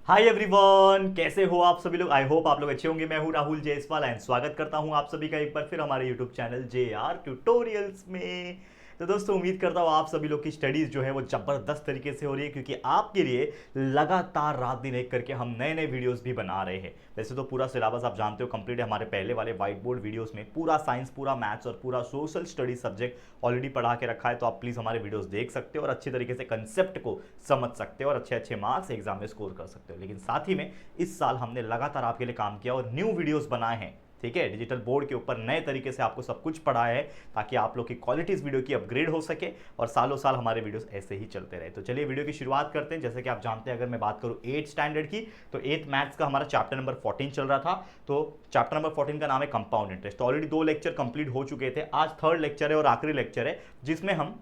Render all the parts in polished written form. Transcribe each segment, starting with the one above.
Hi everyone, कैसे हो आप सभी लोग। आई होप आप लोग अच्छे होंगे। मैं हूं राहुल जायसवाल एंड स्वागत करता हूं आप सभी का एक बार फिर हमारे यूट्यूब चैनल JR ट्यूटोरियल्स में। तो दोस्तों, उम्मीद करता हूं आप सभी लोग की स्टडीज जो है वो जबरदस्त तरीके से हो रही है, क्योंकि आपके लिए लगातार रात दिन एक करके हम नए नए वीडियोस भी बना रहे हैं। वैसे तो पूरा सिलेबस आप जानते हो कंप्लीट है। हमारे पहले वाले व्हाइट बोर्ड वीडियोस में पूरा साइंस, पूरा मैथ्स और पूरा सोशल स्टडी सब्जेक्ट ऑलरेडी पढ़ा के रखा है, तो आप प्लीज़ हमारे वीडियोस देख सकते हो और अच्छी तरीके से कंसेप्ट को समझ सकते हो और अच्छे अच्छे मार्क्स एग्जाम में स्कोर कर सकते हो। लेकिन साथ ही में इस साल हमने लगातार आपके लिए काम किया और न्यू वीडियोस बनाए हैं। ठीक है, डिजिटल बोर्ड के ऊपर नए तरीके से आपको सब कुछ पढ़ाया है, ताकि आप लोग की क्वालिटी इस वीडियो की अपग्रेड हो सके और सालों साल हमारे वीडियोस ऐसे ही चलते रहे। तो चलिए वीडियो की शुरुआत करते हैं। जैसे कि आप जानते हैं, अगर मैं बात करूं 8th स्टैंडर्ड की, तो 8th मैथ्स का हमारा चैप्टर नंबर 14 चल रहा था। तो चैप्टर नंबर 14 का नाम है कंपाउंड इंटरेस्ट। तो ऑलरेडी 2 लेक्चर कंप्लीट हो चुके थे। आज 3rd लेक्चर है और आखिरी लेक्चर है, जिसमें हम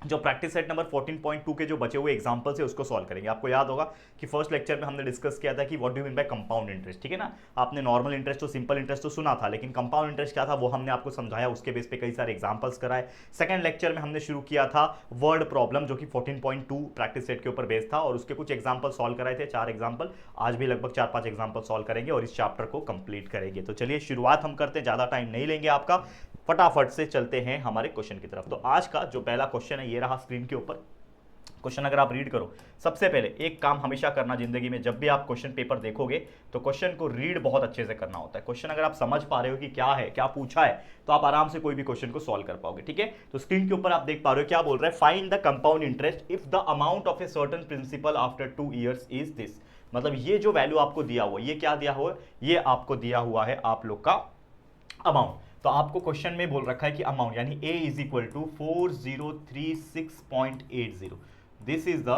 जो प्रैक्टिस सेट नंबर 14.2 के जो बचे हुए एग्जांपल्स है उसको सॉल्व करेंगे। आपको याद होगा कि फर्स्ट लेक्चर में हमने डिस्कस किया था कि what do you mean by compound interest. ठीक है ना, आपने नॉर्मल इंटरेस्ट तो सिंपल इंटरेस्ट तो सुना था, लेकिन कंपाउंड इंटरेस्ट क्या था वो हमने आपको समझाया, उसके बेस पे कई सारे एग्जांपल्स कराए। सेकंड लेक्चर में हमने शुरू किया था वर्ड प्रॉब्लम, जो कि 14.2 प्रैक्टिस सेट के ऊपर बेस्ड था, और उसके कुछ एग्जाम्पल सॉल्व कराए थे, 4 एग्जाम्पल। आज भी लगभग 4-5 एग्जाम्पल सॉल्व करेंगे और इस चैप्टर को कंप्लीट करेंगे। तो चलिए शुरुआत हम करते हैं, ज़्यादा टाइम नहीं लेंगे आपका, फटाफट से चलते हैं हमारे क्वेश्चन की तरफ। तो आज का जो पहला क्वेश्चन है ये रहा स्क्रीन के ऊपर। क्वेश्चन अगर आप रीड करो, सबसे पहले एक काम हमेशा करना जिंदगी में, जब भी आप क्वेश्चन पेपर देखोगे तो क्वेश्चन को रीड बहुत अच्छे से करना होता है। क्वेश्चन अगर आप समझ पा रहे हो कि क्या है, क्या पूछा है, तो आप आराम से कोई भी क्वेश्चन को सॉल्व कर पाओगे। ठीक है, तो स्क्रीन के ऊपर आप देख पा रहे हो क्या बोल रहा है, find the compound interest if the amount of a certain principal after 2 years is this. मतलब ये जो वैल्यू आपको दिया हुआ, ये क्या दिया हुआ है, ये आपको दिया हुआ है आप लोग का अमाउंट। तो आपको क्वेश्चन में बोल रखा है कि अमाउंट यानी a is equal to 4036.80। This is the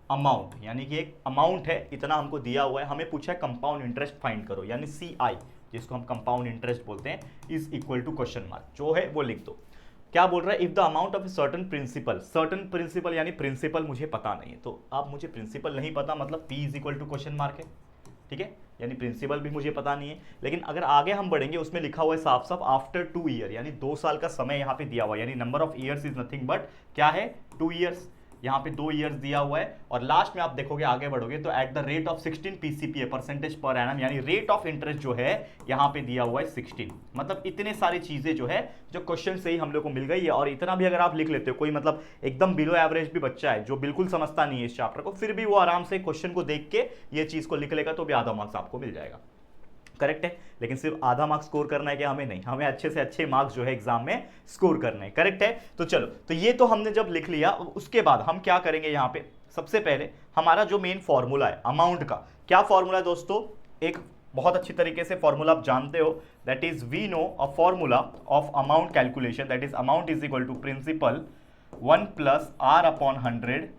amount, यानी कि एक अमाउंट है, इतना हमको दिया हुआ है। हमें पूछा है कंपाउंड इंटरेस्ट फाइंड करो, यानी CI, जिसको हम कंपाउंड इंटरेस्ट बोलते हैं, is equal to question mark जो है वो लिख दो। क्या बोल रहा है, if the amount of a certain principal. Certain principal यानी प्रिंसिपल मुझे पता नहीं है, तो आप मुझे प्रिंसिपल नहीं पता, मतलब P is equal to question mark है। ठीक है, यानी प्रिंसिपल भी मुझे पता नहीं है। लेकिन अगर आगे हम बढ़ेंगे, उसमें लिखा हुआ है साफ साफ आफ्टर 2 year, यानी 2 साल का समय यहाँ पे दिया हुआ है, यानी number of years is nothing but क्या है, 2 years। यहाँ पे 2 years दिया हुआ है, और लास्ट में आप देखोगे आगे बढ़ोगे तो at the rate of 16 PCPA percentage per annum, यानी रेट ऑफ इंटरेस्ट जो है यहाँ पे दिया हुआ है 16। मतलब इतने सारी चीजें जो है जो क्वेश्चन से ही हम लोग को मिल गई है। और इतना भी अगर आप लिख लेते हो, कोई मतलब एकदम बिलो एवरेज भी बच्चा है जो बिल्कुल समझता नहीं है इस चैप्टर को, फिर भी वो आराम से क्वेश्चन को देख के ये चीज को लिख लेगा, तो भी आधा मार्क्स आपको मिल जाएगा। करेक्ट है, लेकिन सिर्फ आधा मार्क्स स्कोर करना है क्या, हमें नहीं, हमें अच्छे से अच्छे मार्क्स जो है एग्जाम में स्कोर करना है। करेक्ट है, तो चलो, तो ये तो हमने जब लिख लिया, उसके बाद हम क्या करेंगे, यहाँ पे सबसे पहले हमारा जो मेन फॉर्मूला है अमाउंट का, क्या फॉर्मूला है दोस्तों, एक बहुत अच्छी तरीके से फॉर्मूला आप जानते हो, that is we know a formula of amount calculation, that is amount is equal to principal 1 + R/100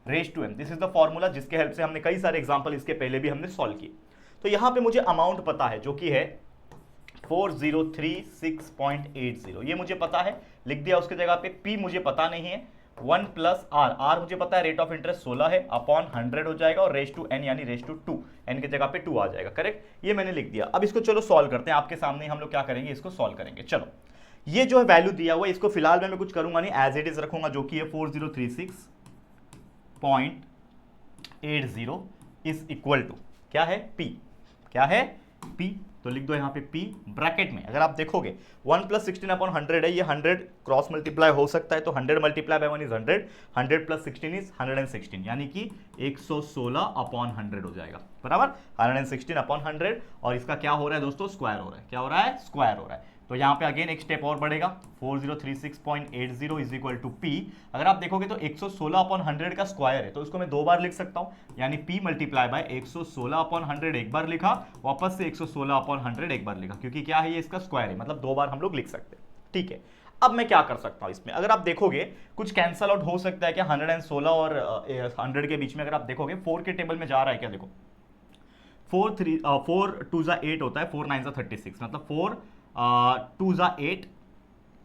raise to m। This is the formula जिसके हेल्प से हमने कई सारे एग्जांपल इसके पहले भी हमने सॉल्व किए। तो यहां पे मुझे अमाउंट पता है जो कि है 4036.80, ये मुझे पता है, लिख दिया। उसके जगह पे P मुझे पता नहीं है, 1 + R, R मुझे पता है, रेट ऑफ इंटरेस्ट 16 है, अपॉन 100 हो जाएगा, और रेज टू n यानी रेज टू 2, n की जगह पे 2 आ जाएगा। करेक्ट, ये मैंने लिख दिया। अब इसको चलो सॉल्व करते हैं, आपके सामने हम लोग क्या करेंगे, इसको सॉल्व करेंगे। चलो, ये जो है वैल्यू दिया हुआ है, इसको फिलहाल मैं कुछ करूंगा नहीं, एज इट इज रखूंगा, जो कि है 4036.80 इज इक्वल टू क्या है, P। क्या है, P, तो लिख दो यहाँ पे P ब्रैकेट में। अगर आप देखोगे 1 + 16/100 है, ये 100 क्रॉस मल्टीप्लाई हो सकता है, तो 100 × 1 इज 100, 100 + 16 इज 116, यानी कि 116/100 हो जाएगा, बराबर 116/100। और इसका क्या हो रहा है दोस्तों, स्क्वायर हो रहा है। क्या हो रहा है, स्क्वायर हो रहा है। तो यहाँ पे अगेन एक स्टेप और बढ़ेगा, 4036.80 इज इक्वल टू P। अगर आप देखोगे तो 116/100 का स्क्वायर है, तो इसको मैं 2 बार लिख सकता हूँ, यानी P × 116/100 एक बार लिखा, वापस से 116/100 एक बार लिखा, क्योंकि क्या है, ये इसका स्क्वायर है, मतलब 2 बार हम लोग लिख सकते हैं। ठीक है, अब मैं क्या कर सकता हूँ इसमें, अगर आप देखोगे कुछ कैंसल आउट हो सकता है क्या, 116 और 100 के बीच में अगर आप देखोगे 4 के टेबल में जा रहा है क्या, देखो 4 2 8 होता है, 4 9 36, मतलब 4 2 8,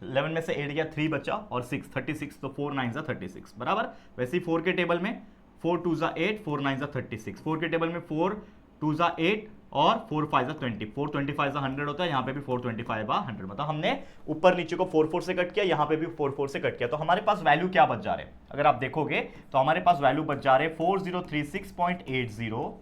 11 में से 8 गया, 3 बचा, और 6 36, तो 4 9 36, बराबर। वैसे ही 4 के टेबल में 4 2 8, 4 9 36, 4 के टेबल में 4 2 8 और 4 5 20, 4 25 100 होता है, यहाँ पे भी 4 25/100, मतलब हमने ऊपर नीचे को 4 4 से कट किया, यहाँ पे भी 4 4 से कट किया, तो हमारे पास वैल्यू क्या बच जा रहे हैं, अगर आप देखोगे तो हमारे पास वैल्यू बच जा रहे हैं 4036.80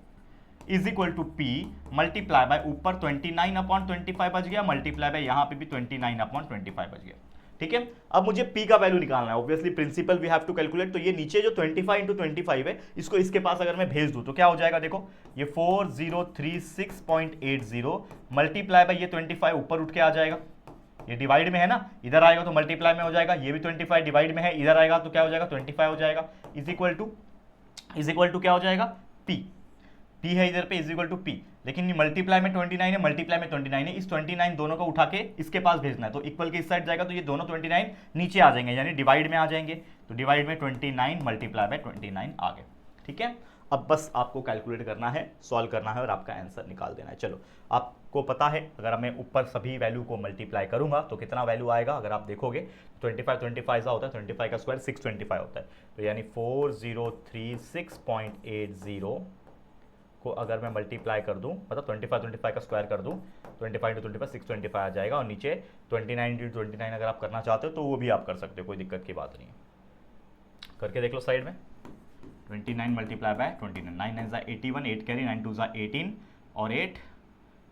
is equal to P multiply by ऊपर 29/25 बच गया, मल्टीप्लाई बाय यहाँ पे भी 29/25 बच गया। ठीक है, अब मुझे p का वैल्यू निकालना है। Obviously principal we have to calculate. तो ये नीचे जो 25/25 है इसको इसके पास अगर मैं भेज दूं तो क्या हो जाएगा, देखो ये 4036.80 मल्टीप्लाई बाय ये 25 ऊपर उठ के आ जाएगा, ये डिवाइड में है ना, इधर आएगा तो मल्टीप्लाई में हो जाएगा, ये भी 25 डिवाइड में है, इधर आएगा तो क्या हो जाएगा 25 हो जाएगा, इज इक्वल टू क्या हो जाएगा p है इधर पे, इज इक्वल टू p। लेकिन मल्टीप्लाई में 29 है, मल्टीप्लाई में 29 है, इस 29 दोनों को उठा के इसके पास भेजना है, तो इक्वल के इस साइड जाएगा तो ये दोनों 29 नीचे आ जाएंगे, यानी डिवाइड में आ जाएंगे। तो डिवाइड में 29 मल्टीप्लाई बाय 29 आ गए। ठीक है, अब बस आपको कैलकुलेट करना है, सॉल्व करना है और आपका आंसर निकाल देना है। चलो, आपको पता है अगर मैं ऊपर सभी वैल्यू को मल्टीप्लाई करूंगा तो कितना वैल्यू आएगा, अगर आप देखोगे 25 ऐसा होता है, 25 का स्क्वायर 625 होता है, तो यानी 4036.80 को अगर मैं मल्टीप्लाई कर दूं, मतलब 25 का स्क्वायर कर दूं, 25 × 25 625 आ जाएगा, और नीचे 29 × 29 अगर आप करना चाहते हो तो वो भी आप कर सकते हो, कोई दिक्कत की बात नहीं है। करके देख लो साइड में, 29 मल्टीप्लाई बाय 29, 9 9 81, 8 कैरी, 9 2 18 और 8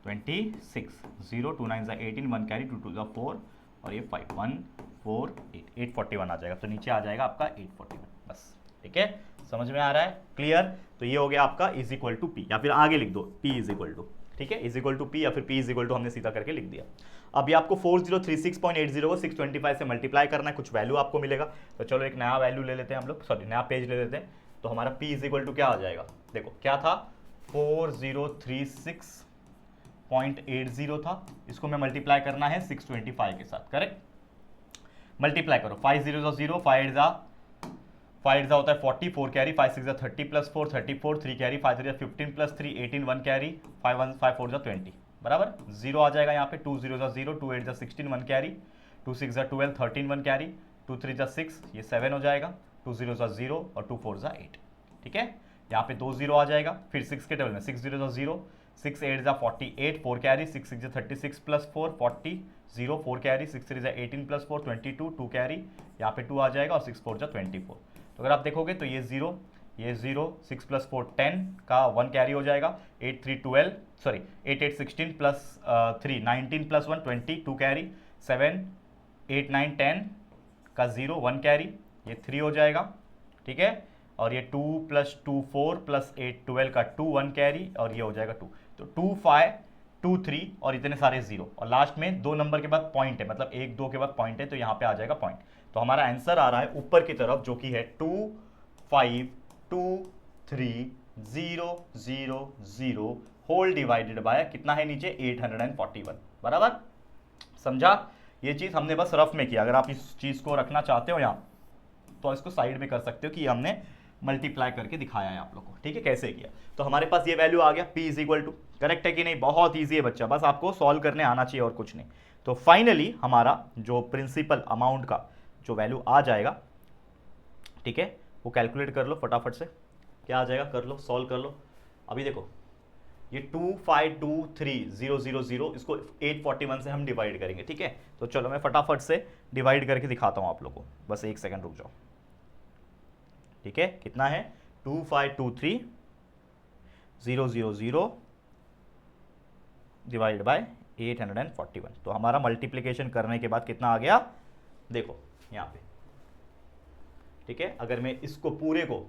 26, 0 2 9 18, 1 कैरी, 2 2 4 और ये 5 1 4 8 841 आ जाएगा। तो नीचे आ जाएगा आपका 841 बस। ठीक है, समझ में आ रहा है, क्लियर। तो ये हो गया आपका इज इक्वल टू पी, या फिर आगे लिख दो p इज इक्वल टू, ठीक है, इज इक्वल टू पी या फिर p इज इक्वल टू हमने सीधा करके लिख दिया। अब ये आपको 4036.80 को 625 से मल्टीप्लाई करना है, कुछ वैल्यू आपको मिलेगा। तो चलो एक नया वैल्यू ले लेते हैं हम लोग, सॉरी नया पेज ले लेते हैं। तो हमारा p इज इक्वल टू क्या आ जाएगा, देखो क्या था 4036.80 था, इसको मैं मल्टीप्लाई करना है 625 के साथ, करेक्ट। मल्टीप्लाई करो, 5 0 0, 5 होता है 40, 4 कैरी, 5 6 30 + 4 34, 3 कैरी, 5 3 15 + 3 18, 1 कैरी, 5 1 5 4 20 बराबर। 0 आ जाएगा यहाँ पे, 2 0 0, 2 8 16, 1 कैरी, 2 6 12 13, 1 कैरी, 2 3 6, ये 7 हो जाएगा, 2 0 0 और 2 4 8। ठीक है, यहाँ पे 2 0 आ जाएगा, फिर 6 के टेबल में 6 0 0, 6 8 48, 4 कैरी, 6 6 36 + 4 40, 0 4 कैरी, 6 3 18 + 4 22, 2 कैरी, यहाँ पे 2 आ जाएगा और 6 4 24। तो अगर आप देखोगे तो ये 0 6 + 4 10 का 1 कैरी हो जाएगा, 8 3 12, सॉरी 8 8 16 + 3 19 + 1 20, 2 कैरी, 7 8 9 10 का 0 1 कैरी, ये 3 हो जाएगा। ठीक है, और ये 2 + 2 4 + 8 12 का 2 1 कैरी, और ये हो जाएगा 2। तो 2 5 2 3 और इतने सारे 0, और लास्ट में 2 नंबर के बाद पॉइंट है, मतलब 1 2 के बाद पॉइंट है, तो यहाँ पे आ जाएगा पॉइंट। तो हमारा आंसर आ रहा है ऊपर की तरफ, जो कि है 2 5 2 3 0 0 0 होल डिवाइडेड बाय कितना है नीचे 841 बराबर। समझा, ये चीज हमने बस रफ में किया। अगर आप इस चीज को रखना चाहते हो यहाँ तो इसको साइड में कर सकते हो कि हमने मल्टीप्लाई करके दिखाया है आप लोग को। ठीक है, कैसे किया। तो हमारे पास ये वैल्यू आ गया p is equal to, correct है कि नहीं, बहुत ईजी है बच्चा, बस आपको सॉल्व करने आना चाहिए और कुछ नहीं। तो फाइनली हमारा जो प्रिंसिपल अमाउंट का जो वैल्यू आ जाएगा, ठीक है, वो कैलकुलेट कर लो फटाफट से, क्या आ जाएगा, कर लो, सॉल्व कर लो। अभी देखो ये 2523,000, इसको 841 से हम डिवाइड करेंगे। ठीक है, तो चलो मैं फटाफट से डिवाइड करके दिखाता हूँ आप लोगों को, बस एक सेकंड रुक जाओ। ठीक है, कितना है 2523,000 डिवाइड बाय 841। तो हमारा मल्टीप्लिकेशन करने के बाद कितना आ गया, देखो यहाँ पे। ठीक है, अगर मैं इसको पूरे को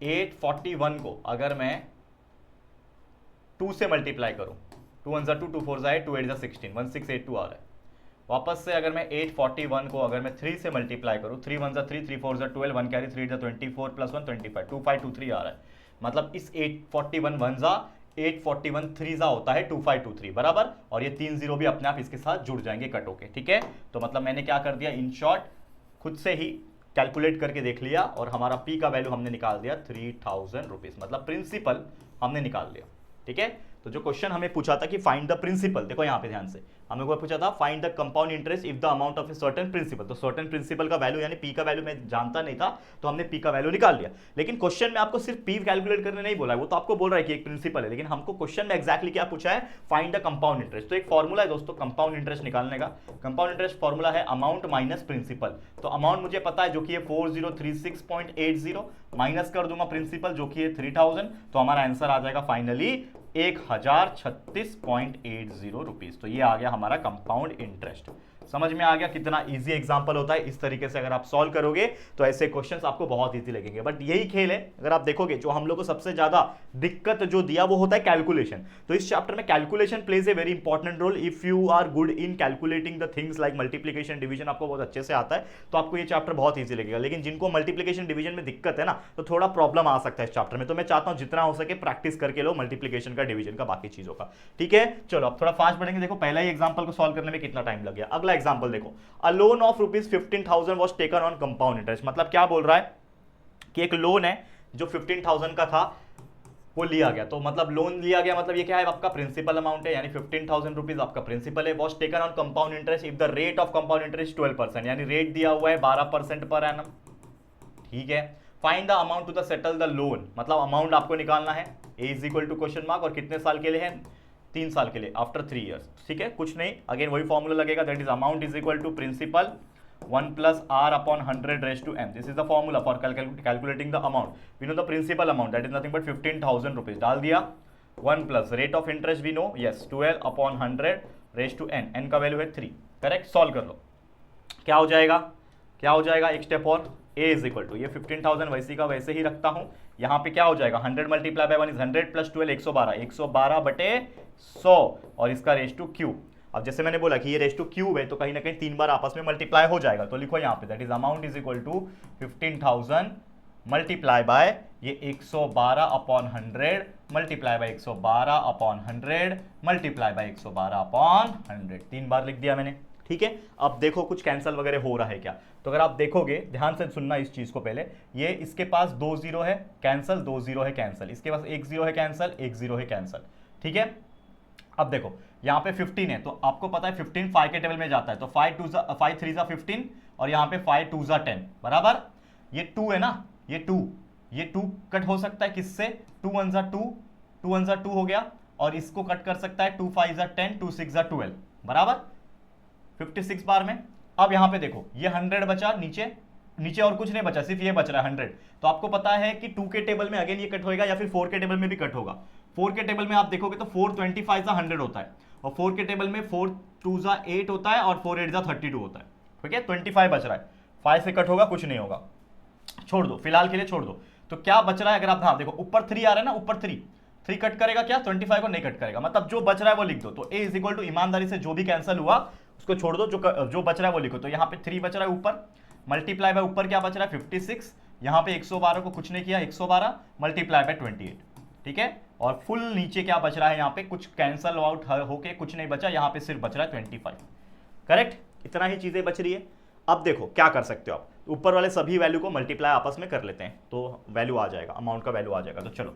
841 को अगर मैं 2 से मल्टीप्लाई करूं, 2 1 2 2 4 8 2 8 16 1682 आ रहा है। वापस से अगर मैं 841 को अगर मैं 3 से मल्टीप्लाई करूं, 3 1 3 3 4 12 1 कैरी, 3 24 + 1 25 2523 आ रहा है। मतलब इस 841 1 841 3 होता है 2523 बराबर, और ये 3 0 भी अपने आप इसके साथ जुड़ जाएंगे कट होके। ठीक है, तो मतलब मैंने क्या कर दिया, इन शॉर्ट खुद से ही कैलकुलेट करके देख लिया और हमारा p का वैल्यू हमने निकाल दिया 3000 रुपीज, मतलब प्रिंसिपल हमने निकाल लिया। ठीक है, तो जो क्वेश्चन हमें पूछा था कि फाइंड द प्रिंसिपल, देखो यहाँ पे ध्यान से हमें को पूछा था find the compound interest if the amount of a certain principal. तो सर्टेन प्रिंसिपल का वैल्यू यानी पी का वैल्यू मैं जानता नहीं था, तो हमने पी का वैल्यू निकाल लिया। लेकिन क्वेश्चन में आपको सिर्फ पी कैलकुलेट करने नहीं बोला है, वो तो आपको बोल रहा है कि एक प्रिंसिपल है, लेकिन हमको क्वेश्चन में एक्जैक्टली क्या पूछा है, फाइंड द कंपाउंड इंटरेस्ट। तो एक फॉर्मूला है दोस्तों कंपाउंड इंटरेस्ट निकालने का। कंपाउंड इंटरेस्ट फॉर्मूला है अमाउंट माइनस प्रिंसिपल। तो अमाउंट मुझे पता है जो कि है 4036.80, माइनस कर दूंगा प्रिंसिपल जो कि है 3000, तो हमारा आंसर आ जाएगा फाइनली 1036.80 रुपीज। तो ये आ गया हमारा कंपाउंड इंटरेस्ट। समझ में आ गया कितना इजी एग्जांपल होता है। इस तरीके से अगर आप सॉल्व करोगे तो ऐसे क्वेश्चंस आपको बहुत इजी लगेंगे। बट यही खेल है, अगर आप देखोगे जो हम लोग को सबसे ज्यादा दिक्कत जो दिया वो होता है कैलकुलेशन। तो इस चैप्टर में calculation plays a very important role. If you are good in calculating the things like multiplication division, आपको बहुत अच्छे से आता है तो आपको ये चैप्टर बहुत ईजी लगेगा। लेकिन जिनको मल्टीप्लीकेशन डिवीजन में दिक्कत है ना, तो थोड़ा प्रॉब्लम आ सकता है इस चैप्टर में। तो मैं चाहता हूं जितना हो सके प्रैक्टिस करके लो मल्टीप्लीकेशन का, डिवीजन का, बाकी चीजों का। ठीक है, चलो अब थोड़ा फास्ट बढ़ेंगे। देखो पहला ही एग्जांपल को सॉल्व करने में कितना टाइम लग गया। अगला एग्जांपल देखो, a loan of ₹15,000 was taken on compound interest. मतलब क्या बोल रहा है कि एक लोन है जो 15,000 का था वो लिया गया। तो मतलब लोन लिया गया मतलब ये क्या है, आपका प्रिंसिपल अमाउंट है, यानी 15,000 रुपीज आपका प्रिंसिपल है। Was taken on compound interest if the rate of compound interest 12%, यानी रेट दिया हुआ है 12% पर एनम। ठीक है, find the amount to the settle the loan, मतलब अमाउंट आपको निकालना है। A is equal to question mark, और कितने साल के लिए है, 3 साल के लिए, आफ्टर 3 ईयर्स। ठीक है, कुछ नहीं, अगेन वही फॉर्मूला लगेगा, that is amount is equal to principal 1 plus r upon 100 raised to m. This is the formula for calculating the amount. We know the principal amount, that is nothing but 15,000 rupees. डाल दिया, 1 plus rate of interest we know, yes, 12 upon 100 raised to n. n का value है 3, correct. Solve कर लो, क्या हो जाएगा, क्या हो जाएगा, एक स्टेप और, a इज इक्वल टू ये 15,000 वैसे का वैसे ही रखता हूं। यहाँ पे क्या हो जाएगा, 100 मल्टीप्लाई बाय 1 इज 100 प्लस 12 112, 112 बटे 100, और इसका रेस टू क्यू। अब जैसे मैंने बोला कि ये रेस टू क्यूब है तो कहीं ना कहीं 3 बार आपस में मल्टीप्लाई हो जाएगा। तो लिखो यहाँ पे that is amount is equal to 15,000 multiply by ये 112 upon 100 multiply by 112 upon 100 multiply by 112 upon 100, 3 बार लिख दिया मैंने। ठीक है, अब देखो कुछ कैंसिल वगैरह हो रहा है क्या। तो अगर आप देखोगे ध्यान से सुनना इस चीज को पहले, ये इसके पास 2 जीरो है कैंसिल, 2 जीरो है कैंसिल, इसके पास 1 जीरो है कैंसिल, 1 जीरो है कैंसिल। ठीक है, अब देखो यहाँ पे 15 है, तो आपको पता है 15 5 के टेबल में जाता है, तो 5 3 15, और यहाँ पे 5 2 10 बराबर। ये 2 है ना, ये 2 कट हो सकता है किससे, 2 1 2, 2 1 2 हो गया, और इसको कट कर सकता है 2 5 10, 2 6 12 बराबर 56 बार में। अब यहाँ पे देखो ये 100 बचा, नीचे और कुछ नहीं बचा, सिर्फ ये बच रहा है 100। तो आपको पता है कि 2 के टेबल में अगेन ये कट होएगा, या फिर 4 के टेबल में भी कट होगा। 4 के टेबल में आप देखोगे तो 4 25 100 होता है, और 4 के टेबल में 4 2 8 होता है, और 4 8 32 होता है। ठीक है, 25 बच रहा है, 5 से कट होगा, कुछ नहीं होगा, छोड़ दो, फिलहाल के लिए छोड़ दो। तो क्या बच रहा है, अगर आप हाँ देखो ऊपर 3 आ रहा है ना, ऊपर 3 कट करेगा क्या, 25 को नहीं कट करेगा, मतलब जो बच रहा है वो लिख दो। तो ए इज इक्वल टू ईमानदारी से जो भी कैंसिल हुआ उसको छोड़ दो, जो बच रहा है वो लिखो। तो यहाँ पे 3 बच रहा है ऊपर, मल्टीप्लाई बाय ऊपर क्या बच रहा है 56, यहाँ पे 112 को कुछ नहीं किया, 112 मल्टीप्लाई बाय 28। ठीक है, और फुल नीचे क्या बच रहा है, यहाँ पे कुछ कैंसल आउट होके कुछ नहीं बचा, यहाँ पे सिर्फ बच रहा है 25। करेक्ट, इतना ही चीजें बच रही है। अब देखो क्या कर सकते हो आप, ऊपर वाले सभी वैल्यू को मल्टीप्लाई आपस में कर लेते हैं तो वैल्यू आ जाएगा, अमाउंट का वैल्यू आ जाएगा। तो चलो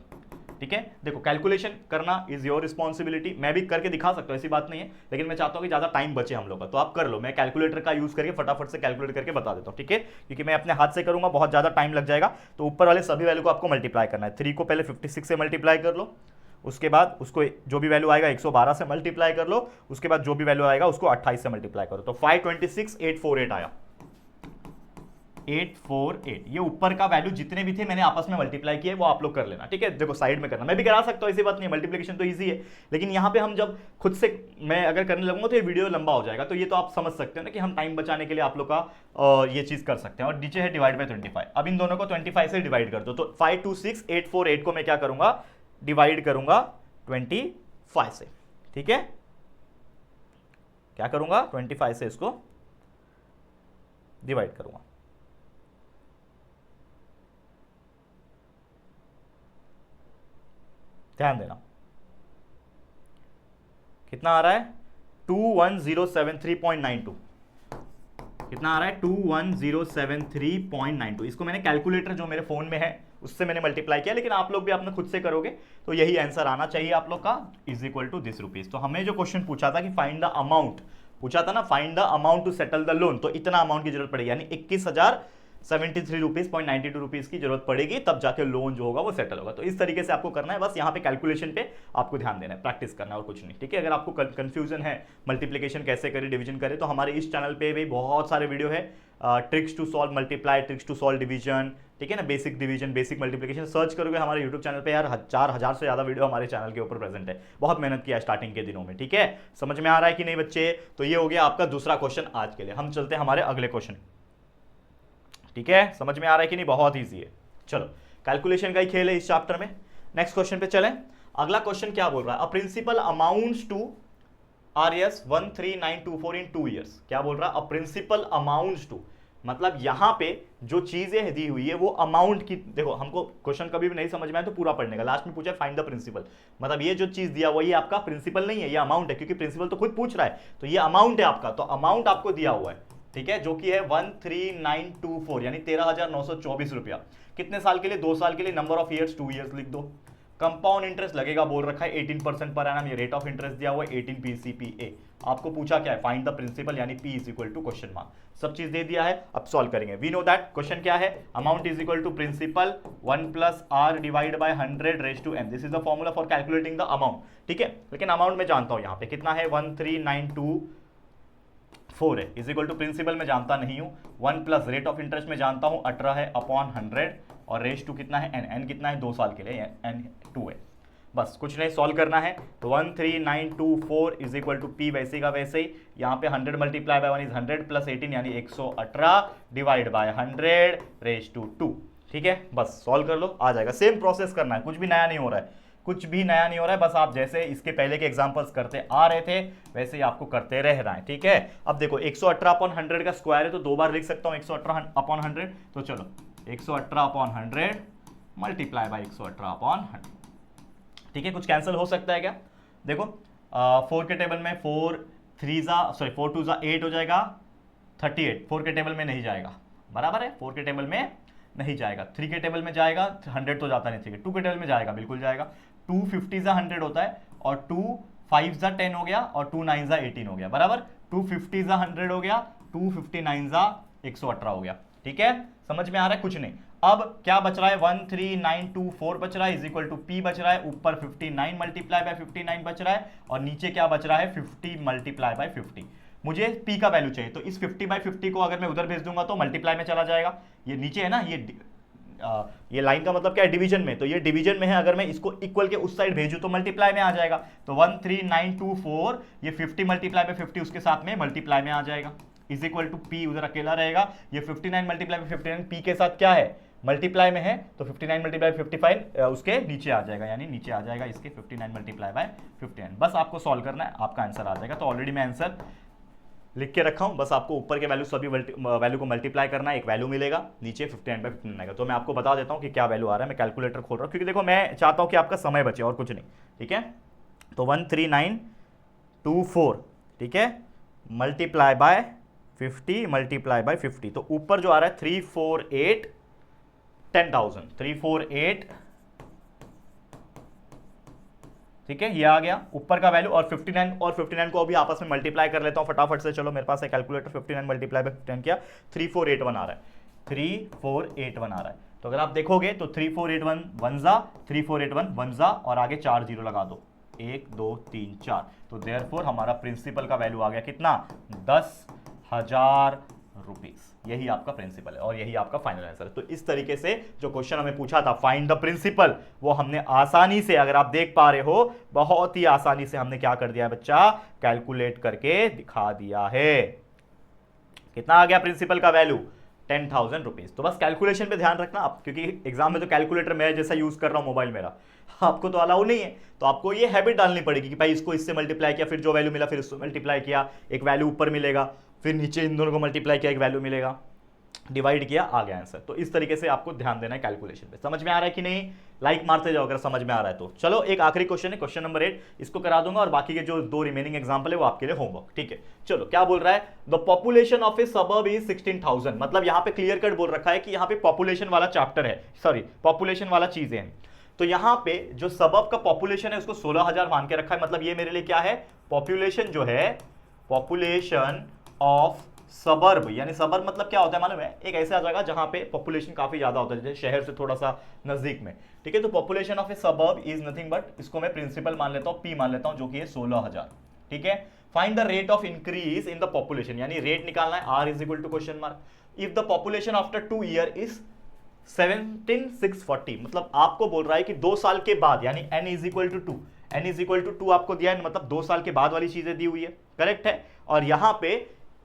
ठीक है, देखो कैलकुलेशन करना इज योर रिस्पॉन्सिबिलिटी, मैं भी करके दिखा सकता हूँ, ऐसी बात नहीं है, लेकिन मैं चाहता हूँ कि ज्यादा टाइम बचे हम लोग का, तो आप कर लो। मैं कैलकुलेटर का यूज करके फटाफट से कैलकुलेट करके बता देता हूँ, ठीक है, क्योंकि मैं अपने हाथ से करूंगा बहुत ज्यादा टाइम लग जाएगा। तो ऊपर वाले सभी वैल्यू को आपको मल्टीप्लाई करना है। 3 को पहले 56 से मल्टीप्लाई कर लो, उसके बाद उसको जो भी वैल्यू आएगा 112 से मल्टीप्लाई कर लो, उसके बाद जो भी वैल्यू आएगा उसको 28 से मल्टीप्लाई करो। तो 526848 आया, 848। ये ऊपर का वैल्यू जितने भी थे मैंने आपस में मल्टीप्लाई किए, वो आप लोग कर लेना। ठीक है, देखो साइड में करना, मैं भी करा सकता हूँ, ऐसी बात नहीं, मल्टीप्लिकेशन तो इजी है, लेकिन यहाँ पे हम जब खुद से मैं अगर करने लगूंगा तो ये वीडियो लंबा हो जाएगा। तो ये तो आप समझ सकते हो ना कि हम टाइम बचाने के लिए आप लोग का ये चीज कर सकते हैं। और नीचे है डिवाइड बाय 25, अब इन दोनों को 25 से डिवाइड कर दो। तो 526848 को मैं क्या करूंगा, डिवाइड करूंगा 25 से। ठीक है, क्या करूंगा, 25 से इसको डिवाइड करूंगा। ध्यान देना कितना आ रहा है, 21073.92, कितना आ रहा है 21073.92। इसको मैंने कैलकुलेटर जो मेरे फोन में है उससे मैंने मल्टीप्लाई किया, लेकिन आप लोग भी अपने खुद से करोगे तो यही आंसर आना चाहिए आप लोग का, is equal to this rupees. तो हमें जो क्वेश्चन पूछा था कि फाइंड द अमाउंट, पूछा था ना find the amount to settle the loan, तो इतना अमाउंट की जरूरत पड़ेगी, यानी 21,073 रुपीज 0.92 रुपीज की जरूरत पड़ेगी, तब जाके लोन जो होगा वो सेटल होगा। तो इस तरीके से आपको करना है, बस यहाँ पे कैलकुलेशन पे आपको ध्यान देना है, प्रैक्टिस करना है और कुछ नहीं, ठीक है। अगर आपको कंफ्यूजन है मल्टीप्लिकेशन कैसे करें, डिवीजन करें, तो हमारे इस चैनल पे भी बहुत सारे वीडियो है, tricks to solve multiply, tricks to solve division, ठीक है ना, basic division, basic multiplication, search करोगे हमारे यूट्यूब चैनल पे यार 4,000 से ज्यादा वीडियो हमारे चैनल के ऊपर प्रेजेंट है। बहुत मेहनत किया स्टार्टिंग के दिनों में, ठीक है। समझ में आ रहा है कि नहीं बच्चे? तो ये हो गया आपका दूसरा क्वेश्चन आज के लिए। हम चलते हैं हमारे अगले क्वेश्चन, ठीक है। समझ में आ रहा है कि नहीं? बहुत ईजी है। चलो, कैलकुलेशन का ही खेल है इस चैप्टर में। नेक्स्ट क्वेश्चन पे चलें। अगला क्वेश्चन क्या बोल रहा है? A principal amounts to RS 13924 in 2 years. क्या बोल रहा है? अ प्रिंसिपल अमाउंट्स टू, मतलब यहां पे जो चीजें दी हुई है वो अमाउंट की, देखो हमको क्वेश्चन कभी भी नहीं समझ में आया तो पूरा पढ़ने का, लास्ट में पूछा फाइंड द प्रिंसिपल, मतलब ये जो चीज दिया हुआ ये आपका प्रिंसिपल नहीं है, ये अमाउंट है, क्योंकि प्रिंसिपल तो खुद पूछ रहा है, तो ये अमाउंट है आपका, तो अमाउंट आपको दिया हुआ है, ठीक है, जो कि है 13924 यानी 13,924 रुपया। कितने साल के लिए? 2 साल के लिए। नंबर ऑफ ईयर्स 2 ईयर्स लिख दो। कंपाउंड इंटरेस्ट लगेगा बोल रखा है 18% पर एनम, ये रेट ऑफ इंटरेस्ट दिया हुआ है 18 PCPA। आपको पूछा क्या है? फाइंड द प्रिंसिपल यानी P is equal to question mark, सब चीज दे दिया है, अब सॉल्व करेंगे। वी नो दैट क्वेश्चन क्या है, amount is equal to principal 1 plus R divide by 100 raise to m, this is the formula for calculating the amount, ठीक है। लेकिन अमाउंट में जानता हूं यहाँ पे कितना है, 13924 है, इज इक्वल टू प्रिंसिपल में जानता नहीं हूं, 1 प्लस रेट ऑफ इंटरेस्ट में जानता हूं 18 है अपॉन 100, और रेज टू कितना है n कितना है 2 साल के लिए n 2 है, बस कुछ नहीं, सॉल्व करना है। तो 13924 इज इक्वल टू P वैसे का वैसे ही, यहाँ पे 100 मल्टीप्लाई बाय 1 इज 100 प्लस 18 यानी 118 डिवाइड बाय 100 रेज टू 2, ठीक है। बस सॉल्व कर लो, आ जाएगा। सेम प्रोसेस करना है, कुछ भी नया नहीं हो रहा है, कुछ भी नया नहीं हो रहा है, बस आप जैसे इसके पहले के एग्जांपल्स करते आ रहे थे वैसे ही आपको करते रहना है, ठीक है। अब देखो 118 अपॉन 100 का स्क्वायर है तो 2 बार लिख सकता हूँ 118 अपॉन 100, तो चलो 118 अपॉन 100 मल्टीप्लाई बाय 118 अपॉन 100, ठीक है। कुछ कैंसिल हो सकता है क्या? देखो 4 के टेबल में 4 2 8 हो जाएगा 38, 4 के टेबल में नहीं जाएगा, बराबर है, 4 के टेबल में नहीं जाएगा, 3 के टेबल में जाएगा, 100 तो जाता नहीं, 3 के 2 के टेबल में जाएगा, बिल्कुल जाएगा। 2 50 100 होता है, और 2 5 10 हो गया, और 2 9 18 हो गया, बराबर। 2 50 100 हो गया, 2 59 118 हो गया, ठीक है। समझ में आ रहा है? कुछ नहीं। अब क्या बच रहा है? 13924 बच रहा है, इज इक्वल टू P बच रहा है, ऊपर 59 मल्टीप्लाई बाय 59 बच रहा है, और नीचे क्या बच रहा है? 50 मल्टीप्लाई बाय 50। मुझे P का वैल्यू चाहिए, तो इस 50 बाय 50 को अगर मैं उधर भेज दूंगा तो मल्टीप्लाई में चला जाएगा, ये नीचे है ना, ये लाइन का मतलब क्या है? डिवीजन में, तो ये डिवीजन में है, अगर मैं इसको इक्वल के उस साइड भेजूं तो मल्टीप्लाई में आ जाएगा, तो 13924 ये 50 मल्टीप्लाई बाय 50 उसके साथ में मल्टीप्लाई में आ जाएगा, इज इक्वल टू P उधर अकेला रहेगा, ये 59 मल्टीप्लाई बाय 59 P के साथ क्या है? मल्टीप्लाई में है, तो 59 मल्टीप्लाई 55 उसके नीचे आ जाएगा, यानी नीचे आ जाएगा इसके 59 मल्टीप्लाई बाय 59। बस आपको सॉल्व करना है, आपका आंसर आ जाएगा। तो ऑलरेडी मैं आंसर लिख के रखा हूं, बस आपको ऊपर के वैल्यू सभी वैल्यू को मल्टीप्लाई करना है, एक वैल्यू मिलेगा, नीचे 59 बाय 59 आएगा। तो मैं आपको बता देता हूं कि क्या वैल्यू आ रहा है, मैं कैलकुलेटर खोल रहा हूं, क्योंकि देखो मैं चाहता हूं कि आपका समय बचे और कुछ नहीं, ठीक है। तो 13924, ठीक है, मल्टीप्लाई बाय 50 मल्टीप्लाई बाय 50, तो ऊपर जो आ रहा है 348 10,000, 348, ठीक है, ये आ गया ऊपर का वैल्यू, और 59 को अभी आपस में मल्टीप्लाई कर लेता हूं फटाफट से। चलो मेरे पास है कैलकुलेटर, 59 मल्टीप्लाई बाय 59 किया 3481 आ रहा है, 3481 आ रहा है। तो अगर आप देखोगे तो 3481 3481 1 और आगे 4 जीरो लगा दो, 1 2 3 4, तो देयरफॉर हमारा प्रिंसिपल का वैल्यू आ गया कितना? 10,000 रुपीज। यही आपका प्रिंसिपल है और यही आपका फाइनल आंसर है। तो इस तरीके से जो क्वेश्चन हमें पूछा था फाइंड द प्रिंसिपल, वो हमने आसानी से, अगर आप देख पा रहे हो, बहुत ही आसानी से हमने क्या कर दिया है बच्चा? कैलकुलेट करके दिखा दिया है। कितना आ गया प्रिंसिपल का वैल्यू? 10,000 रुपीज। तो बस कैलकुलेशन पे ध्यान रखना आप, क्योंकि एग्जाम में तो कैलकुलेटर मैं जैसा यूज कर रहा हूं मोबाइल मेरा, आपको तो अलाउ नहीं है, तो आपको ये हैबिट डालनी पड़ेगी कि भाई इसको इससे मल्टीप्लाई किया, फिर जो वैल्यू मिला फिर इससे मल्टीप्लाई किया, एक वैल्यू ऊपर मिलेगा, फिर नीचे इन दोनों को मल्टीप्लाई किया, एक वैल्यू मिलेगा, डिवाइड किया, आ गया आंसर। तो इस तरीके से आपको ध्यान देना है कैलकुलेशन पे। समझ में आ रहा है कि नहीं? लाइक मारते जाओ अगर समझ में आ रहा है तो। चलो एक आखिरी क्वेश्चन है, क्वेश्चन नंबर 8, इसको करा दूंगा और बाकी के जो 2 रिमेनिंग एग्जांपल है वो आपके लिए होमवर्क, ठीक है। चलो क्या बोल रहा है, the population of A suburb is 16,000, मतलब यहां पे क्लियर कट बोल रखा है कि यहां पे पॉपुलेशन वाला चैप्टर है, सॉरी पॉपुलेशन वाला चीजें हैं। तो यहां पे जो सबर्ब का पॉपुलेशन है उसको 16,000 मान के रखा है, मतलब ये मेरे लिए क्या है, पॉपुलेशन जो है, पॉपुलेशन ऑफ सबर्ब, यानी सबर्ब मतलब क्या होता है मालूम है, एक ऐसा जगह जहां पे पॉपुलेशन काफी ज्यादा होता है, जैसे शहर से थोड़ा सा नजदीक में, ठीक है। तो population of A suburb is nothing but, इसको मैं प्रिंसिपल मान लेता हूं, पी मान लेता हूं, जो कि है 16,000, ठीक है। Find the rate of increase in the population, यानी रेट निकालना है, R is equal to question mark, if the population after 2 year is 17,640, मतलब आपको बोल रहा है कि 2 साल के बाद, यानी n is equal to 2, n is equal to 2 आपको दिया है, मतलब 2 साल के बाद वाली चीजें दी हुई है, करेक्ट है। और यहां पे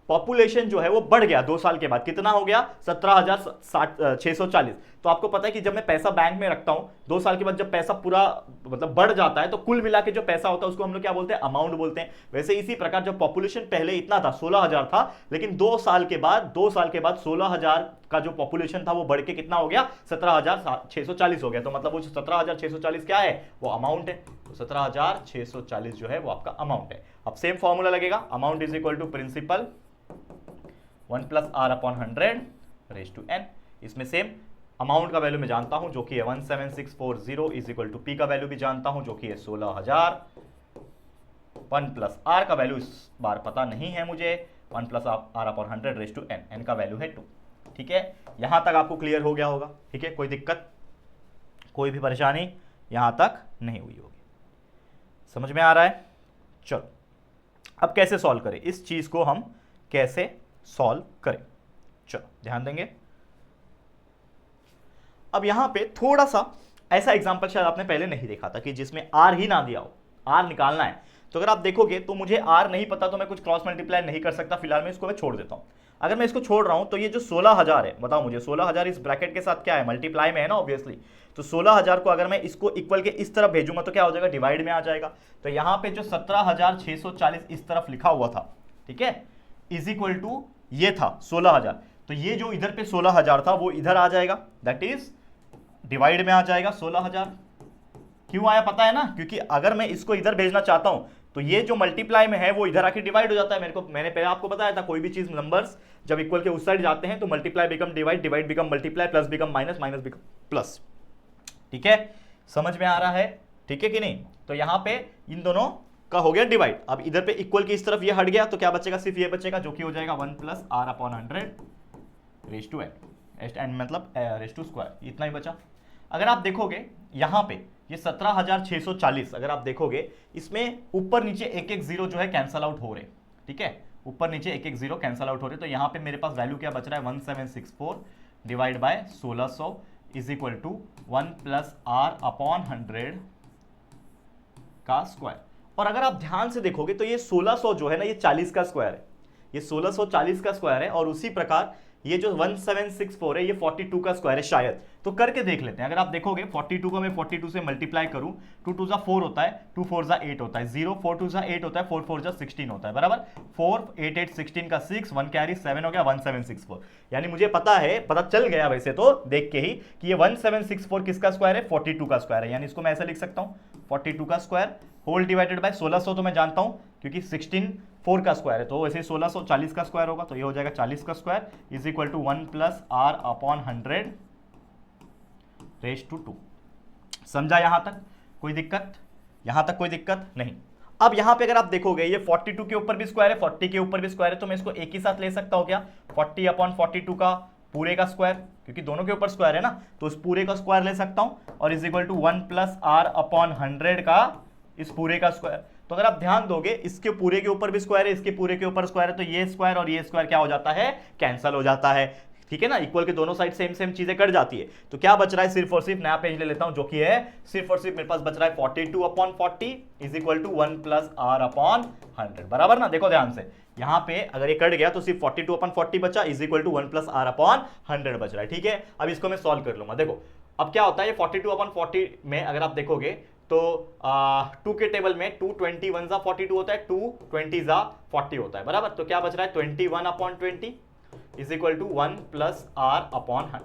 पॉपुलेशन जो है वो बढ़ गया 2 साल के बाद, कितना हो गया, 17,640। तो आपको पता है कि जब मैं पैसा बैंक में रखता हूं 2 साल के बाद, जब पैसा पूरा मतलब बढ़ जाता है, तो कुल मिला के जो पैसा होता है उसको हम लोग क्या बोलते हैं, अमाउंट बोलते हैं। वैसे इसी प्रकार जब पॉपुलेशन पहले इतना था 16,000 था, लेकिन 2 साल के बाद 16,000 का जो पॉपुलेशन था वो बढ़ के कितना हो गया, 17,640 हो गया। तो मतलब वो 17,640 क्या है, वो अमाउंट है। तो 17,640 जो है वो आपका अमाउंट है। अब सेम फॉर्मूला लगेगा, amount is equal to principal 1 plus R upon 100 raise to n। इसमें सेम अमाउंट का वैल्यू मैं जानता हूं जो कि है 17640 इज इक्वल टू पी का वैल्यू भी जानता हूं जो कि है 16,000। 1 प्लस आर का वैल्यू इस बार पता नहीं है मुझे, 1 plus R upon 100 raise to n, n का वैल्यू है 2, ठीक है। यहां तक आपको क्लियर हो गया होगा, ठीक है, कोई दिक्कत, कोई भी परेशानी यहां तक नहीं हुई होगी, समझ में आ रहा है। चलो अब कैसे सॉल्व करें इस चीज को, हम कैसे सॉल्व करें, चलो ध्यान देंगे। अब यहां पे थोड़ा सा ऐसा एग्जांपल शायद आपने पहले नहीं देखा था कि जिसमें आर ही ना दिया हो, आर निकालना है। तो अगर आप देखोगे तो मुझे आर नहीं पता तो मैं कुछ क्रॉस मल्टीप्लाई नहीं कर सकता, फिलहाल मैं इसको मैं छोड़ देता हूं। अगर मैं इसको छोड़ रहा हूं तो ये जो 16,000 है, बताओ मुझे 16,000 इस ब्रैकेट के साथ क्या है, मल्टीप्लाई में है ना ऑब्वियसली। तो 16,000 को अगर मैं इसको इक्वल के इस तरफ भेजूंगा तो क्या हो जाएगा, डिवाइड में आ जाएगा। तो यहां पे जो 17,640 इस तरफ लिखा हुआ था, ठीक है, इज इक्वल टू ये था 16,000, तो ये जो इधर पे 16,000 था वो इधर आ जाएगा, दैट इज डिवाइड में आ जाएगा 16,000। क्यों आया पता है ना, क्योंकि अगर मैं इसको इधर भेजना चाहता हूं तो ये जो मल्टीप्लाई में है वो इधर आके डिवाइड हो जाता है। मैंने पहले आपको बताया था, कोई भी चीज नंबर्स जब इक्वल के उस साइड जाते हैं तो multiply become divide, divide become multiply, plus become minus, minus become plus, ठीक है, समझ में आ रहा है, ठीक है कि नहीं। तो यहां पे इन दोनों का हो गया डिवाइड, अब इधर पे इक्वल की इस तरफ ये हट गया तो क्या बचेगा, सिर्फ ये बचेगा जो कि हो जाएगा 1 plus R upon 100 raise to N, मतलब रेज टू स्क्वायर, इतना ही बचा। अगर आप देखोगे यहां पे ये 17,640, अगर आप देखोगे इसमें ऊपर नीचे एक एक जीरो जो है कैंसल आउट हो रहे, ठीक है, ऊपर नीचे एक एक जीरो कैंसल आउट हो रहे। तो यहां पे मेरे पास वैल्यू क्या बच रहा है, 1764 divide by 1600 is equal to 1 plus R upon 100 का स्क्वायर। और अगर आप ध्यान से देखोगे तो ये 1600 जो है ना, ये 40 का स्क्वायर है, ये 1640 का स्क्वायर है, और उसी प्रकार ये जो 1764 है ये 42 का स्क्वायर है शायद। तो करके देख लेते हैं। अगर आप देखोगे 42 को मैं 42 से मल्टीप्लाई करूं, 2 2 4 होता है, 2 4 8 होता है, 0 4 2 8 होता है, 4 4 16 होता है, बराबर। 4 8 8 16 का 6, 1 कैरी 7 हो गया, 1764। यानी मुझे पता है, पता चल गया वैसे तो देख के ही कि ये 1764 किसका स्क्वायर है, 42 का स्क्वायर है। यानी इसको मैं ऐसा लिख सकता हूं, 42 का स्क्वायर होल डिवाइडेड बाय 1600, तो मैं जानता हूं क्योंकि 16 4 का स्क्वायर है, तो वैसे 1640 का स्क्वायर होगा, तो ये हो जाएगा 40 का square is equal to 1 plus R upon 100 raise to 2। समझा यहां तक, कोई दिक्कत, यहां तक कोई दिक्कत नहीं। अब यहां पे अगर आप देखोगे ये 42 के ऊपर भी स्क्वायर है, 40 के ऊपर भी स्क्वायर है, तो मैं इसको एक ही साथ ले सकता हूं क्या, 40 अपॉन 42 का पूरे का स्क्वायर, क्योंकि दोनों के ऊपर स्क्वायर है ना, तो इस पूरे का स्क्वायर ले सकता हूं, और is equal to 1 plus R upon 100 का इस पूरे का स्क्वायर। तो अगर आप ध्यान दोगे इसके पूरे के ऊपर भी स्क्वायर है, इसके पूरे के ऊपर स्क्वायर है, तो ये स्क्वायर और ये स्क्वायर क्या हो जाता है, कैंसल हो जाता है, ठीक है ना। इक्वल के दोनों साइड सेम सेम चीजें कट जाती है। तो क्या बच रहा है, सिर्फ और सिर्फ नया पेज ले लेता हूं, जो कि है सिर्फ और सिर्फ मेरे पास बच रहा है 42 upon 40 is equal to 1 plus R upon 100, बराबर ना। देखो ध्यान से, यहां पे अगर ये कट गया तो सिर्फ 42 अपॉन 40 बचा is equal to 1 plus R upon 100 बच रहा है, ठीक है। अब इसको मैं सॉल्व कर लूंगा। देखो अब क्या होता है, ये 42 अपॉन 40 में अगर आप देखोगे तो 2 के टेबल में 2 21 जा 42 होता है, 2 20 जा 40 होता है, बराबर। तो क्या बच रहा है 21 upon 20 is equal to 1 plus R upon 100,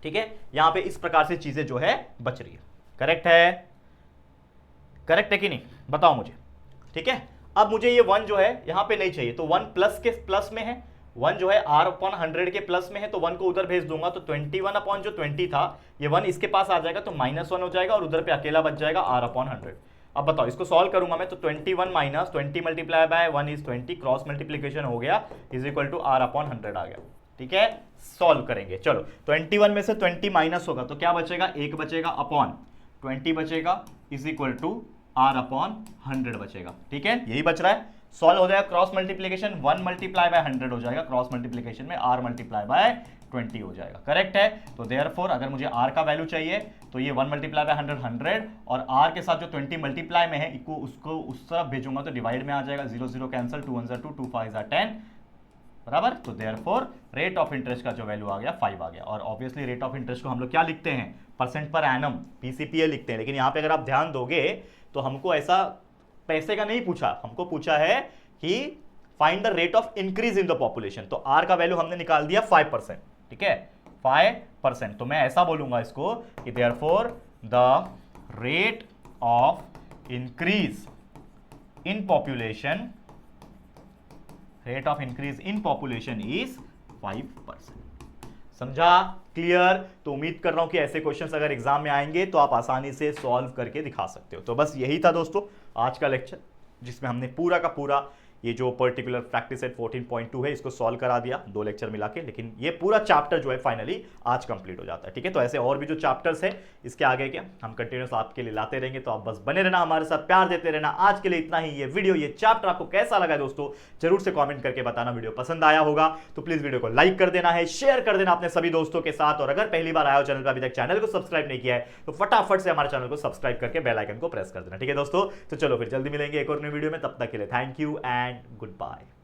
ठीक है, यहां पे इस प्रकार से चीजें जो है बच रही है। करेक्ट है, करेक्ट है कि नहीं, बताओ मुझे। ठीक है, अब मुझे ये 1 जो है यहां पे नहीं चाहिए, तो 1 प्लस के प्लस में है, 1 जो है r अपॉन 100 के प्लस में है, तो 1 को उधर भेज दूंगा, तो 21 अपॉन जो 20 था, ये 1 इसके पास आ जाएगा, तो -1 हो जाएगा, और उधर पे अकेला बच जाएगा r अपॉन 100। अब बताओ, इसको सॉल्व करूंगा मैं, तो 21 minus 20 multiply by 1 is 20, cross multiplication हो गया, is equal to r upon 100 आ गया। ठीक है, सॉल्व करेंगे, चलो 21 में से 20 माइनस होगा, तो क्या बचेगा, 1 बचेगा, अपॉन 20 बचेगा, is equal to r upon 100 बचेगा। ठीक है, यही बच रहा है, सॉल्व हो जाएगा, क्रॉस मल्टीप्लीकेशन 1 मल्टीप्लाई बाय 100 हो जाएगा, क्रॉस मल्टीप्लीकेशन में r मल्टीप्लाई बाय 20 हो जाएगा। करेक्ट है, तो देयरफॉर अगर मुझे r का वैल्यू चाहिए तो ये 1 मल्टीप्लाई बाय 100 100, और r के साथ जो 20 मल्टीप्लाई में है उसको उस तरफ भेजूंगा तो डिवाइड में आ जाएगा, 0 0 कैंसिल, 2 1 2, 2 5 10 बराबर। तो देयरफॉर रेट ऑफ इंटरेस्ट का जो वैल्यू आ गया 5 आ गया। और ऑब्वियसली रेट ऑफ इंटरेस्ट को हम लोग क्या लिखते हैं, परसेंट पर एनम, पीसीपीए लिखते हैं, लेकिन यहाँ पे अगर आप ध्यान दोगे तो हमको ऐसा पैसे का नहीं पूछा, हमको पूछा है कि find the rate of increase in the population. तो आर का वैल्यू हमने निकाल दिया 5%, ठीक है 5%। तो मैं ऐसा बोलूंगा इसको कि therefore the rate of increase in population, rate of increase in population is 5%। समझा, क्लियर। तो उम्मीद कर रहा हूं कि ऐसे क्वेश्चंस अगर एग्जाम में आएंगे तो आप आसानी से सॉल्व करके दिखा सकते हो। तो बस यही था दोस्तों आज का लेक्चर, जिसमें हमने पूरा का पूरा ये जो पर्टिकुलर प्रैक्टिस सेट 14.2 है इसको सॉल्व करा दिया, 2 लेक्चर मिला के, लेकिन ये पूरा चैप्टर जो है फाइनली आज कंप्लीट हो जाता है। ठीक है, तो ऐसे और भी जो चैप्टर्स है इसके आगे के हम कंटिन्यूस आपके लिए लाते रहेंगे, तो आप बस बने रहना, हमारे साथ प्यार देते रहना। आज के लिए इतना ही। ये वीडियो, ये चैप्टर आपको कैसा लगा दोस्तों जरूर से कॉमेंट करके बताना। वीडियो पसंद आया होगा तो प्लीज वीडियो को लाइक कर देना है, शेयर कर देना अपने सभी दोस्तों के साथ, और अगर पहली बार आया हो चैनल पर, अभी तक चैनल को सब्सक्राइब नहीं किया है तो फटाफट से हमारे चैनल को सब्सक्राइब करके बेल आइकन को प्रेस कर देना। ठीक है दोस्तों, तो चलो फिर जल्दी मिलेंगे एक और नई वीडियो में, तब तक के लिए thank you and good bye.